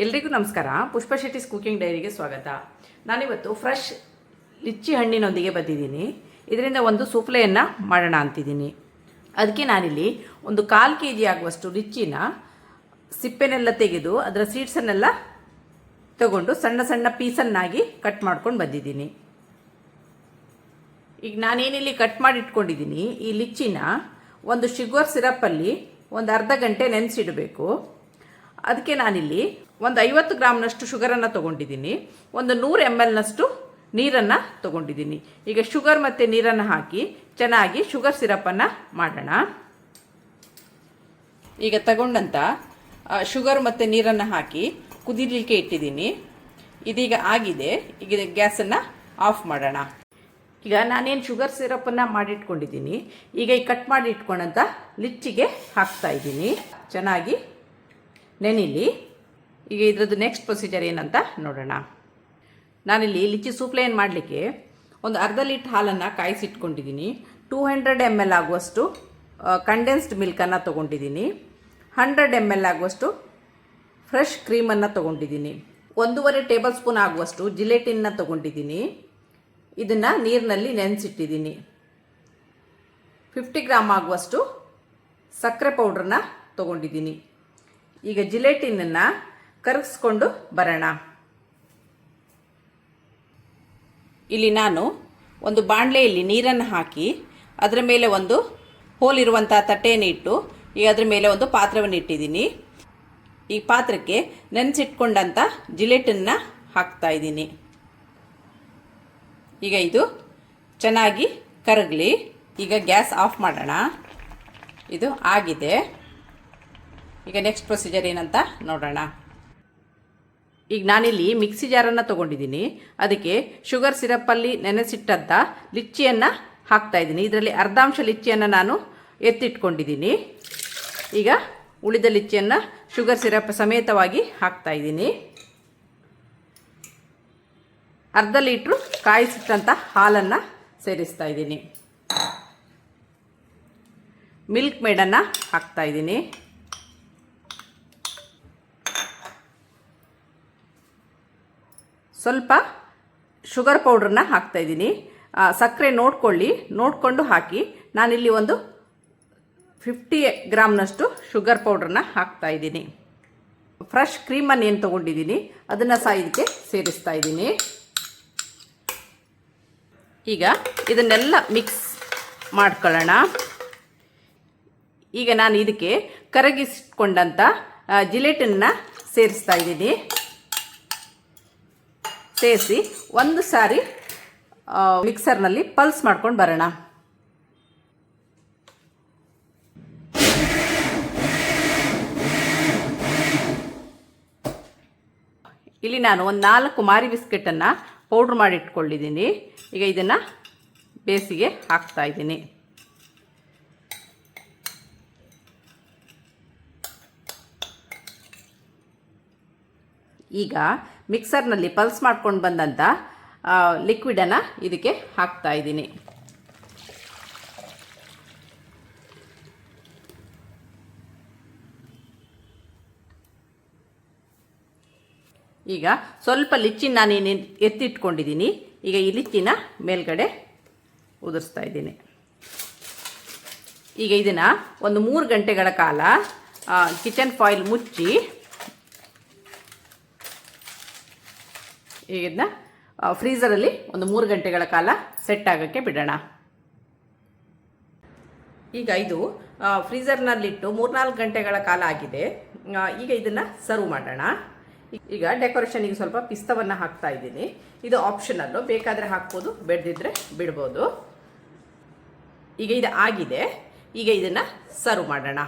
ಎಲ್ರಿಗೂ ನಮಸ್ಕಾರ. ಪುಷ್ಪ ಶೆಟ್ಟಿಸ್ ಕುಕಿಂಗ್ ಡೈರಿಗೆ ಸ್ವಾಗತ. ನಾನಿವತ್ತು ಫ್ರೆಶ್ ಲಿಚ್ಚಿ ಹಣ್ಣಿನೊಂದಿಗೆ ಬಂದಿದ್ದೀನಿ. ಇದರಿಂದ ಒಂದು ಸೂಫ್ಲೆಯನ್ನು ಮಾಡೋಣ ಅಂತಿದ್ದೀನಿ. ಅದಕ್ಕೆ ನಾನಿಲ್ಲಿ ಒಂದು 1/4 kg ಆಗುವಷ್ಟು ಲಿಚ್ಚಿನ ಸಿಪ್ಪೆನೆಲ್ಲ ತೆಗೆದು ಅದರ ಸೀಡ್ಸನ್ನೆಲ್ಲ ತಗೊಂಡು ಸಣ್ಣ ಸಣ್ಣ ಪೀಸನ್ನಾಗಿ ಕಟ್ ಮಾಡ್ಕೊಂಡು ಬಂದಿದ್ದೀನಿ. ಈಗ ನಾನೇನಿಲ್ಲಿ ಕಟ್ ಮಾಡಿ ಇಟ್ಕೊಂಡಿದ್ದೀನಿ, ಈ ಲಿಚ್ಚಿನ ಒಂದು ಶುಗರ್ ಸಿರಪ್ಪಲ್ಲಿ ಒಂದು ಅರ್ಧ ಗಂಟೆ ನೆನೆಸಿಡಬೇಕು. ಅದಕ್ಕೆ ನಾನಿಲ್ಲಿ ಒಂದು 50 ಗ್ರಾಮ್ನಷ್ಟು ಶುಗರನ್ನು ತೊಗೊಂಡಿದ್ದೀನಿ. ಒಂದು 100 ml ನೀರನ್ನು ತೊಗೊಂಡಿದ್ದೀನಿ. ಈಗ ಶುಗರ್ ಮತ್ತು ನೀರನ್ನು ಹಾಕಿ ಚೆನ್ನಾಗಿ ಶುಗರ್ ಸಿರಪ್ಪನ್ನು ಮಾಡೋಣ. ಈಗ ತಗೊಂಡಂಥ ಶುಗರ್ ಮತ್ತು ನೀರನ್ನು ಹಾಕಿ ಕುದಿಲಿಕ್ಕೆ ಇಟ್ಟಿದ್ದೀನಿ. ಇದೀಗ ಆಗಿದೆ. ಈಗ ಗ್ಯಾಸನ್ನು ಆಫ್ ಮಾಡೋಣ. ಈಗ ನಾನೇನು ಶುಗರ್ ಸಿರಪ್ಪನ್ನು ಮಾಡಿಟ್ಕೊಂಡಿದ್ದೀನಿ, ಈಗ ಈ ಕಟ್ ಮಾಡಿ ಇಟ್ಕೊಂಡಂಥ ಲಿಚ್ಚಿಗೆ ಹಾಕ್ತಾ ಇದ್ದೀನಿ. ಚೆನ್ನಾಗಿ ನೆನಿಲಿ. ಈಗ ಇದರದ್ದು ನೆಕ್ಸ್ಟ್ ಪ್ರೊಸೀಜರ್ ಏನಂತ ನೋಡೋಣ. ನಾನಿಲ್ಲಿ ಲಿಚ್ಚಿ ಸೂಪ್ಲೇನ್ ಮಾಡಲಿಕ್ಕೆ ಒಂದು ಅರ್ಧ ಲೀಟ್ರ್ ಹಾಲನ್ನು ಕಾಯಿಸಿಟ್ಕೊಂಡಿದ್ದೀನಿ. 200 ml ಆಗುವಷ್ಟು ಕಂಡೆನ್ಸ್ಡ್ ಮಿಲ್ಕನ್ನು ತೊಗೊಂಡಿದ್ದೀನಿ. 100 ml ಆಗುವಷ್ಟು ಫ್ರೆಶ್ ಕ್ರೀಮನ್ನು ತೊಗೊಂಡಿದ್ದೀನಿ. 1.5 ಟೇಬಲ್ ಸ್ಪೂನ್ ಆಗುವಷ್ಟು ಜಿಲೇಟಿನ್ನ ತೊಗೊಂಡಿದ್ದೀನಿ. ಇದನ್ನು ನೀರಿನಲ್ಲಿ ನೆನೆಸಿಟ್ಟಿದ್ದೀನಿ. 50 ಗ್ರಾಮ್ ಆಗುವಷ್ಟು ಸಕ್ಕರೆ ಪೌಡ್ರನ್ನ ತೊಗೊಂಡಿದ್ದೀನಿ. ಈಗ ಜಿಲೇಟಿನನ್ನು ಕರಗಿಸ್ಕೊಂಡು ಬರೋಣ. ಇಲ್ಲಿ ನಾನು ಒಂದು ಬಾಣಲೆಯಲ್ಲಿ ನೀರನ್ನು ಹಾಕಿ ಅದರ ಮೇಲೆ ಒಂದು ಹೋಲಿರುವಂಥ ತಟ್ಟೆಯನ್ನು ಇಟ್ಟು ಈಗ ಅದರ ಮೇಲೆ ಒಂದು ಪಾತ್ರವನ್ನು ಇಟ್ಟಿದ್ದೀನಿ. ಈ ಪಾತ್ರಕ್ಕೆ ನೆನೆಸಿಟ್ಕೊಂಡಂಥ ಜಿಲೇಟನ್ನು ಹಾಕ್ತಾ ಇದ್ದೀನಿ. ಈಗ ಇದು ಚೆನ್ನಾಗಿ ಕರಗಲಿ. ಈಗ ಗ್ಯಾಸ್ ಆಫ್ ಮಾಡೋಣ. ಇದು ಆಗಿದೆ. ಈಗ ನೆಕ್ಸ್ಟ್ ಪ್ರೊಸೀಜರ್ ಏನಂತ ನೋಡೋಣ. ಈಗ ನಾನಿಲ್ಲಿ ಮಿಕ್ಸಿ ಜಾರನ್ನು ತೊಗೊಂಡಿದ್ದೀನಿ. ಅದಕ್ಕೆ ಶುಗರ್ ಸಿರಪ್ಪಲ್ಲಿ ನೆನೆಸಿಟ್ಟಂಥ ಲಿಚ್ಚಿಯನ್ನು ಹಾಕ್ತಾಯಿದ್ದೀನಿ. ಇದರಲ್ಲಿ ಅರ್ಧಾಂಶ ಲಿಚ್ಚಿಯನ್ನು ನಾನು ಎತ್ತಿಟ್ಕೊಂಡಿದ್ದೀನಿ. ಈಗ ಉಳಿದ ಲಿಚ್ಚಿಯನ್ನು ಶುಗರ್ ಸಿರಪ್ ಸಮೇತವಾಗಿ ಹಾಕ್ತಾಯಿದ್ದೀನಿ. ಅರ್ಧ ಲೀಟ್ರು ಕಾಯಿಸಿಟ್ಟಂಥ ಹಾಲನ್ನು ಸೇರಿಸ್ತಾ ಇದ್ದೀನಿ. ಮಿಲ್ಕ್ ಮೇಡನ್ನು ಹಾಕ್ತಾಯಿದ್ದೀನಿ. ಸ್ವಲ್ಪ ಶುಗರ್ ಪೌಡ್ರನ್ನ ಹಾಕ್ತಾಯಿದ್ದೀನಿ. ಸಕ್ಕರೆ ನೋಡಿಕೊಂಡು ಹಾಕಿ. ನಾನಿಲ್ಲಿ ಒಂದು 50 ಗ್ರಾಮ್ನಷ್ಟು ಶುಗರ್ ಪೌಡ್ರನ್ನ ಹಾಕ್ತಾಯಿದ್ದೀನಿ. ಫ್ರೆಶ್ ಕ್ರೀಮನ್ನು ಏನು ತೊಗೊಂಡಿದ್ದೀನಿ ಅದನ್ನು ಸಹ ಇದಕ್ಕೆ ಸೇರಿಸ್ತಾ ಇದ್ದೀನಿ. ಈಗ ಇದನ್ನೆಲ್ಲ ಮಿಕ್ಸ್ ಮಾಡ್ಕೊಳ್ಳೋಣ. ಈಗ ನಾನು ಇದಕ್ಕೆ ಕರಗಿಸಿಕೊಂಡಂಥ ಜಿಲೇಟನ್ನು ಸೇರಿಸ್ತಾ ಇದ್ದೀನಿ. ಸೇರಿಸಿ ಒಂದು ಸಾರಿ ಮಿಕ್ಸರ್ನಲ್ಲಿ ಪಲ್ಸ್ ಮಾಡ್ಕೊಂಡು ಬರೋಣ. ಇಲ್ಲಿ ನಾನು ಒಂದು 4 ಮಾರಿ ಬಿಸ್ಕೆಟನ್ನು ಪೌಡ್ರ್ ಮಾಡಿ ಇಟ್ಕೊಂಡಿದ್ದೀನಿ. ಈಗ ಇದನ್ನು ಬೇಸಿಗೆ ಹಾಕ್ತಾ ಇದ್ದೀನಿ. ಈಗ ಮಿಕ್ಸರ್ನಲ್ಲಿ ಪಲ್ಸ್ ಮಾಡ್ಕೊಂಡು ಬಂದಂಥ ಲಿಕ್ವಿಡನ್ನು ಇದಕ್ಕೆ ಹಾಕ್ತಾ ಇದ್ದೀನಿ. ಈಗ ಸ್ವಲ್ಪ ಲಿಚ್ಚಿನ ನಾನೇನು ಎತ್ತಿಟ್ಕೊಂಡಿದ್ದೀನಿ. ಈಗ ಈ ಲಿಚ್ಚಿನ ಮೇಲ್ಗಡೆ ಉದುರಿಸ್ತಾ ಇದ್ದೀನಿ. ಈಗ ಇದನ್ನು ಒಂದು 3 ಗಂಟೆಗಳ ಕಾಲ ಕಿಚನ್ ಫಾಯಿಲ್ ಮುಚ್ಚಿ ಈಗ ಇದನ್ನ ಫ್ರೀಝರಲ್ಲಿ ಒಂದು 3 ಗಂಟೆಗಳ ಕಾಲ ಸೆಟ್ ಆಗೋಕ್ಕೆ ಬಿಡೋಣ. ಈಗ ಇದು ಫ್ರೀಝರ್ನಲ್ಲಿಟ್ಟು 3-4 ಗಂಟೆಗಳ ಕಾಲ ಆಗಿದೆ. ಈಗ ಇದನ್ನು ಸರ್ವ್ ಮಾಡೋಣ. ಈಗ ಡೆಕೋರೇಷನಿಗೆ ಸ್ವಲ್ಪ ಪಿಸ್ತವನ್ನು ಹಾಕ್ತಾ ಇದ್ದೀನಿ. ಇದು ಆಪ್ಷನಲ್ಲು, ಬೇಕಾದರೆ ಹಾಕ್ಬೋದು, ಬೇಡದಿದ್ದರೆ ಬಿಡ್ಬೋದು. ಈಗ ಇದು ಆಗಿದೆ. ಈಗ ಇದನ್ನು ಸರ್ವ್ ಮಾಡೋಣ.